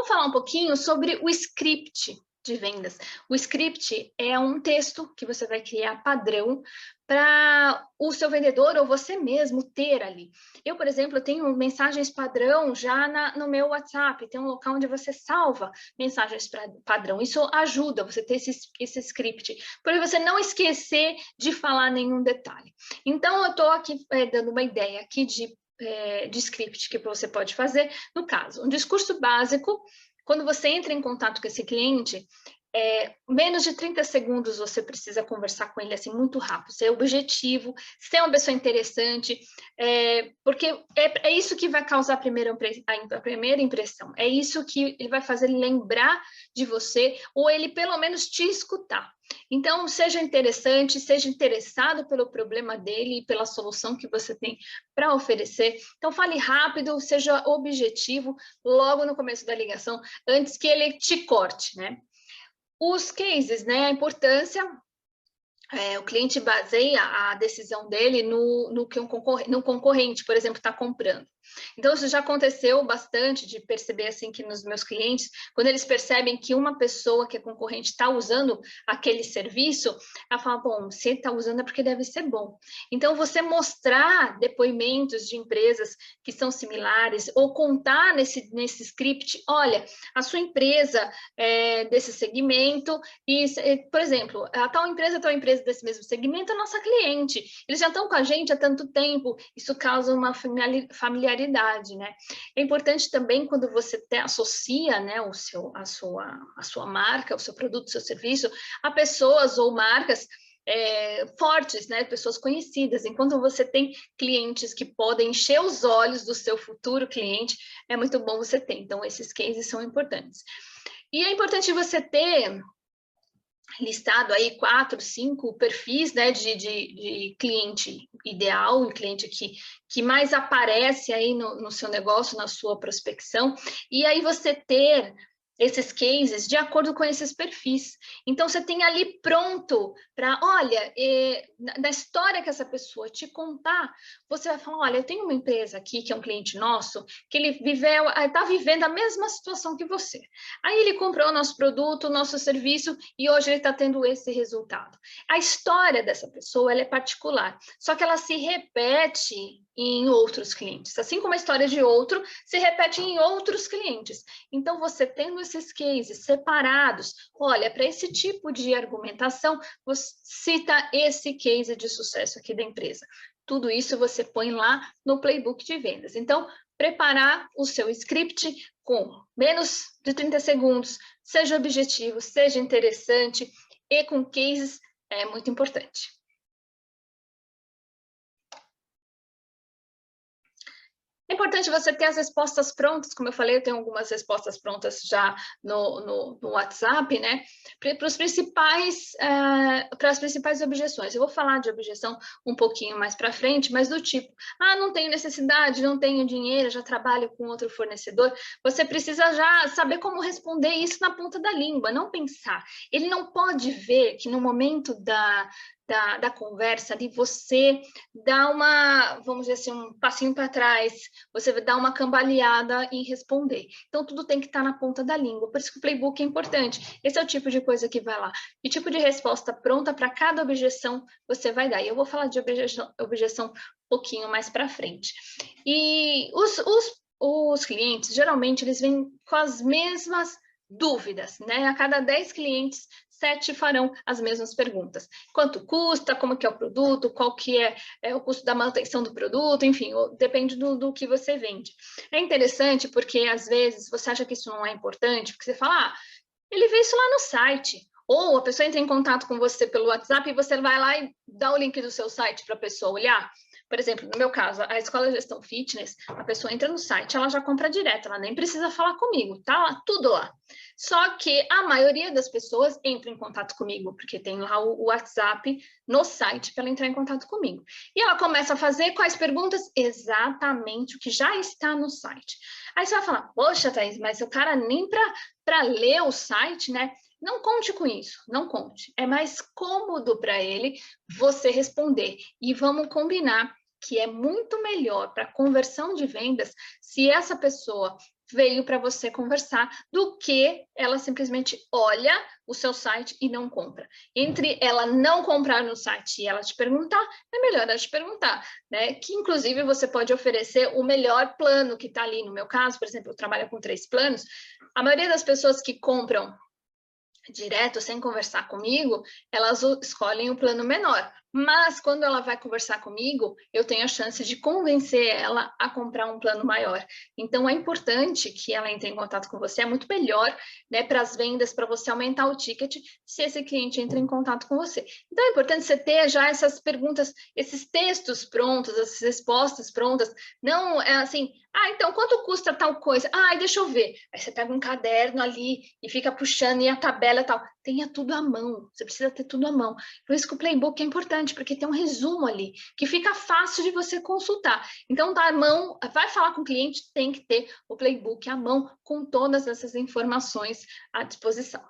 Vamos falar um pouquinho sobre o script de vendas. O script é um texto que você vai criar padrão para o seu vendedor ou você mesmo ter ali. Eu, por exemplo, tenho mensagens padrão já no meu WhatsApp, tem um local onde você salva mensagens padrão. Isso ajuda você ter esse script, para você não esquecer de falar nenhum detalhe. Então, eu estou aqui dando uma ideia aqui de script que você pode fazer. No caso, um discurso básico, quando você entra em contato com esse cliente, menos de 30 segundos você precisa conversar com ele assim muito rápido, ser objetivo, ser uma pessoa interessante, porque é isso que vai causar a primeira impressão, é isso que ele vai fazer ele lembrar de você, ou ele pelo menos te escutar. Então, seja interessante, seja interessado pelo problema dele e pela solução que você tem para oferecer. Então, fale rápido, seja objetivo logo no começo da ligação, antes que ele te corte, né? Os cases, né? A importância, o cliente baseia a decisão dele no que no concorrente, por exemplo, está comprando. Então, isso já aconteceu bastante de perceber assim que nos meus clientes, quando eles percebem que uma pessoa que é concorrente está usando aquele serviço, ela fala, bom, se ele está usando é porque deve ser bom. Então, você mostrar depoimentos de empresas que são similares ou contar nesse script, olha, a sua empresa é desse segmento e, por exemplo, a tal empresa desse mesmo segmento é nossa cliente. Eles já estão com a gente há tanto tempo, isso causa uma familiaridade, né? É importante também quando você associa, né, a sua marca, o seu produto, o seu serviço a pessoas ou marcas fortes, né, pessoas conhecidas. Enquanto você tem clientes que podem encher os olhos do seu futuro cliente, é muito bom você ter. Então, esses cases são importantes. E é importante você ter listado aí 4, 5 perfis, né, de cliente ideal, um cliente que mais aparece aí no seu negócio, na sua prospecção, e aí você ter esses cases de acordo com esses perfis. Então, você tem ali pronto para, olha, na história que essa pessoa te contar, você vai falar, olha, eu tenho uma empresa aqui, que é um cliente nosso, que ele está vivendo a mesma situação que você. Aí ele comprou o nosso produto, o nosso serviço, e hoje ele está tendo esse resultado. A história dessa pessoa, ela é particular, só que ela se repete em outros clientes, assim como a história de outro se repete em outros clientes. Então, você tendo esses cases separados, olha, para esse tipo de argumentação, você cita esse case de sucesso aqui da empresa. Tudo isso você põe lá no playbook de vendas. Então, preparar o seu script com menos de 30 segundos, seja objetivo, seja interessante e com cases é muito importante. É importante você ter as respostas prontas, como eu falei, eu tenho algumas respostas prontas já no WhatsApp, né? Para as principais objeções. Eu vou falar de objeção um pouquinho mais para frente, mas do tipo, não tenho necessidade, não tenho dinheiro, já trabalho com outro fornecedor. Você precisa já saber como responder isso na ponta da língua, não pensar. Ele não pode ver que no momento da conversa ali, você dá vamos dizer assim, um passinho para trás, você vai dar uma cambaleada em responder. Então, tudo tem que estar na ponta da língua, por isso que o playbook é importante. Esse é o tipo de coisa que vai lá. Que tipo de resposta pronta para cada objeção você vai dar? E eu vou falar de objeção um pouquinho mais para frente. E os clientes, geralmente, eles vêm com as mesmas dúvidas, né? A cada 10 clientes, 7 farão as mesmas perguntas. Quanto custa, como que é o produto, qual que é o custo da manutenção do produto, enfim, depende do que você vende. É interessante porque, às vezes, você acha que isso não é importante, porque você fala, ele vê isso lá no site. Ou a pessoa entra em contato com você pelo WhatsApp e você vai lá e dá o link do seu site para a pessoa olhar. Por exemplo, no meu caso, a Escola de Gestão Fitness, a pessoa entra no site, ela já compra direto, ela nem precisa falar comigo, tá lá, tudo lá. Só que a maioria das pessoas entra em contato comigo, porque tem lá o WhatsApp no site para ela entrar em contato comigo. E ela começa a fazer quais perguntas? Exatamente o que já está no site. Aí você vai falar, poxa, Thaís, mas o cara nem para ler o site, né? Não conte com isso, não conte. É mais cômodo para ele você responder. E vamos combinar que é muito melhor para conversão de vendas se essa pessoa veio para você conversar, do que ela simplesmente olha o seu site e não compra. Entre ela não comprar no site e ela te perguntar, é melhor ela te perguntar, né? Que inclusive você pode oferecer o melhor plano que está ali. No meu caso, por exemplo, eu trabalho com 3 planos. A maioria das pessoas que compram direto, sem conversar comigo, elas escolhem o plano menor. Mas quando ela vai conversar comigo, eu tenho a chance de convencer ela a comprar um plano maior. Então é importante que ela entre em contato com você, é muito melhor, né, para as vendas, para você aumentar o ticket, se esse cliente entra em contato com você. Então é importante você ter já essas perguntas, esses textos prontos, essas respostas prontas. Não é assim, então quanto custa tal coisa? Deixa eu ver. Aí você pega um caderno ali e fica puxando e a tabela e tal. Tenha tudo à mão, você precisa ter tudo à mão. Por isso que o playbook é importante, porque tem um resumo ali, que fica fácil de você consultar. Então, tá à mão, vai falar com o cliente, tem que ter o playbook à mão, com todas essas informações à disposição.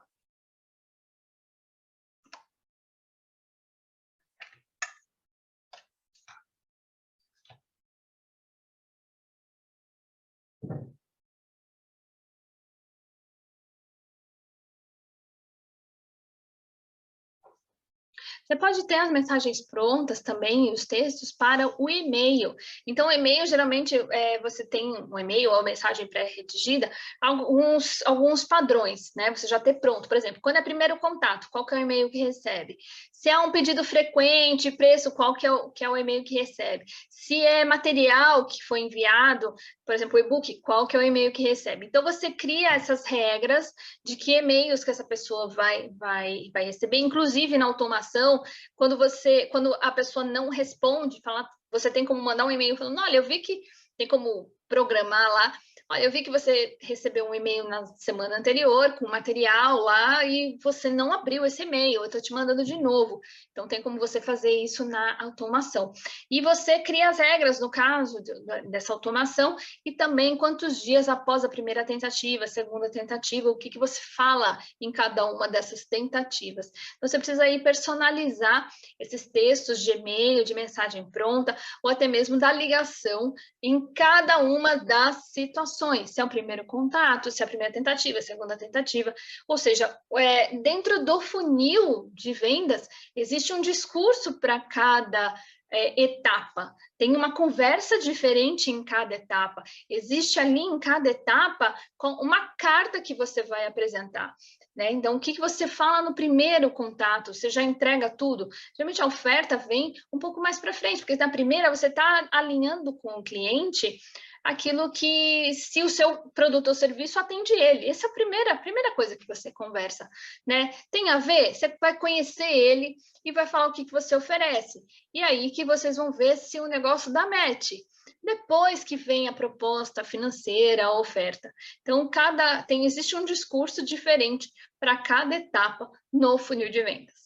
Você pode ter as mensagens prontas também, os textos, para o e-mail. Então, o e-mail, geralmente, você tem um e-mail ou mensagem pré-redigida, alguns padrões, né? Você já ter pronto. Por exemplo, quando é primeiro contato, qual que é o e-mail que recebe? Se é um pedido frequente, preço, qual que é o e-mail que recebe? Se é material que foi enviado, por exemplo, o e-book, qual que é o e-mail que recebe? Então, você cria essas regras de que e-mails que essa pessoa vai receber, inclusive na automação, quando a pessoa não responde, você tem como mandar um e-mail falando, olha, eu vi que tem como programar lá, olha, eu vi que você recebeu um e-mail na semana anterior com material lá e você não abriu esse e-mail, eu estou te mandando de novo. Então, tem como você fazer isso na automação. E você cria as regras, no caso dessa automação, e também quantos dias após a primeira tentativa, a segunda tentativa, o que você fala em cada uma dessas tentativas. Então, você precisa aí personalizar esses textos de e-mail, de mensagem pronta, ou até mesmo da ligação em cada uma das situações. Se é o primeiro contato, se é a primeira tentativa, a segunda tentativa. Ou seja, dentro do funil de vendas, existe um discurso para cada etapa. Tem uma conversa diferente em cada etapa. Existe ali em cada etapa uma carta que você vai apresentar. Né? Então, o que você fala no primeiro contato? Você já entrega tudo? Geralmente a oferta vem um pouco mais para frente, porque na primeira você está alinhando com o cliente aquilo que, se o seu produto ou serviço atende ele. Essa é a primeira coisa que você conversa, né? Tem a ver? Você vai conhecer ele e vai falar o que você oferece. E aí que vocês vão ver se o negócio dá match. Depois que vem a proposta financeira, a oferta. Então, existe um discurso diferente para cada etapa no funil de vendas.